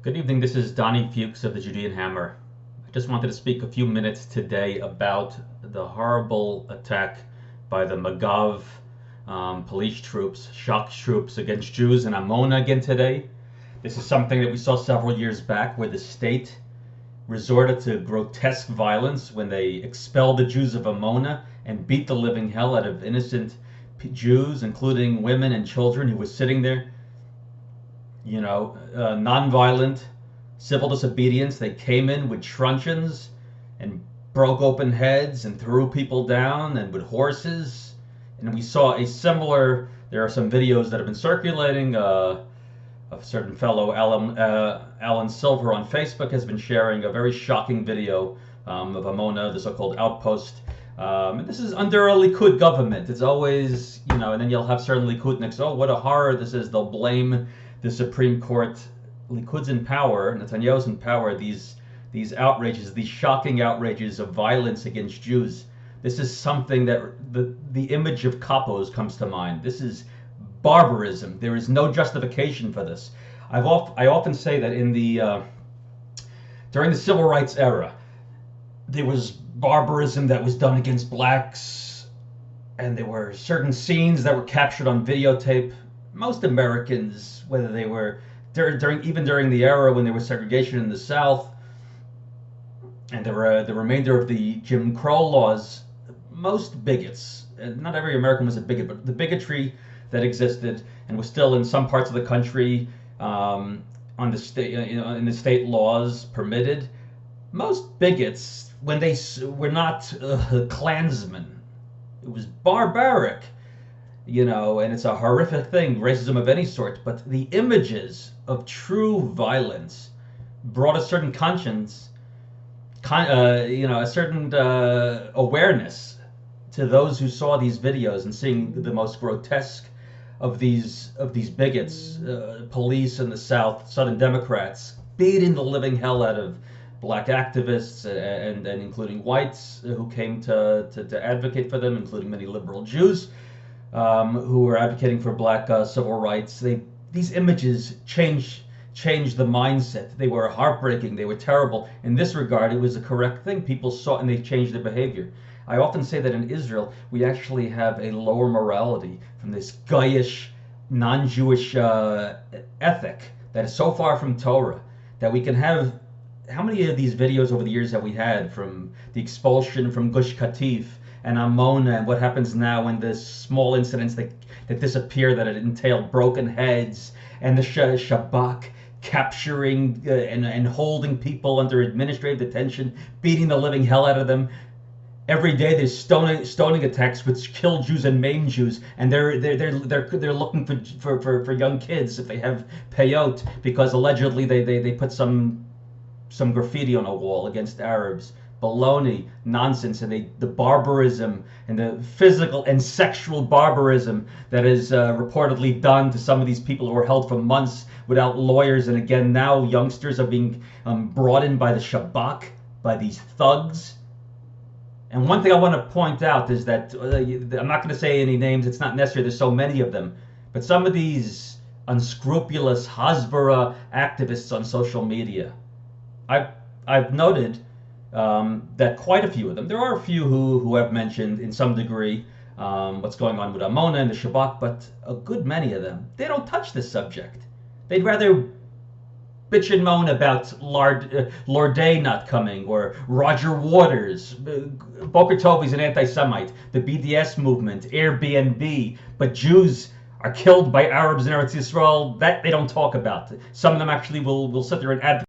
Good evening, this is Donnie Fuchs of the Judean Hammer. I just wanted to speak a few minutes today about the horrible attack by the Magav police troops, shock troops against Jews in Amona again today. This is something that we saw several years back where the state resorted to grotesque violence when they expelled the Jews of Amona and beat the living hell out of innocent Jews, including women and children who were sitting there, nonviolent civil disobedience. They came in with truncheons and broke open heads and threw people down and with horses. And we saw a similar. There are some videos that have been circulating. A certain fellow, Alan Silver on Facebook, has been sharing a very shocking video of Amona, the so-called outpost. And this is under a Likud government. It's always, and then you'll have certain Likudniks, oh, what a horror this is. They'll blame the Supreme Court. Likud's in power, Netanyahu's in power. These outrages, these shocking outrages of violence against Jews. This is something that the image of capos comes to mind. This is barbarism. There is no justification for this. I often say that during the civil rights era, there was barbarism that was done against blacks, and there were certain scenes that were captured on videotape. Most Americans, whether they were during the era when there was segregation in the South, and the remainder of the Jim Crow laws, most bigots, and not every American was a bigot, but the bigotry that existed and was still in some parts of the country on the state, in the state laws permitted. Most bigots, when they were not Klansmen, it was barbaric, and it's a horrific thing, racism of any sort. But the images of true violence brought a certain conscience, a certain awareness to those who saw these videos, and seeing the most grotesque of these bigots, police in the South, Southern Democrats, beating the living hell out of black activists and including whites who came to advocate for them, including many liberal Jews who were advocating for black civil rights. These images changed the mindset. They were heartbreaking. They were terrible. In this regard, it was a correct thing. People saw and they changed their behavior. I often say that in Israel, we actually have a lower morality from this Goyish, non-Jewish ethic that is so far from Torah that we can have. How many of these videos over the years have we had, from the expulsion from Gush Katif and Amona, and what happens now when the small incidents that disappear, that it entailed broken heads, and the Shabak capturing and holding people under administrative detention, beating the living hell out of them. Every day there's stoning attacks which kill Jews and maim Jews, and they're looking for young kids if they have payot, because allegedly they put some graffiti on a wall against Arabs. Baloney, nonsense, and the barbarism and the physical and sexual barbarism that is reportedly done to some of these people who were held for months without lawyers. And again, now youngsters are being brought in by the Shabak, by these thugs. And one thing I want to point out is that I'm not going to say any names. It's not necessary. There's so many of them. But some of these unscrupulous Hasbara activists on social media, I've noted that quite a few of them. There are a few who have mentioned in some degree what's going on with Amona and the Shabbat, but a good many of them, they don't touch this subject. They'd rather bitch and moan about Lorday not coming, or Roger Waters. Boker Tov is an anti-Semite. The BDS movement, Airbnb, but Jews are killed by Arabs in Eretz Yisrael. That they don't talk about. Some of them actually will sit there and advocate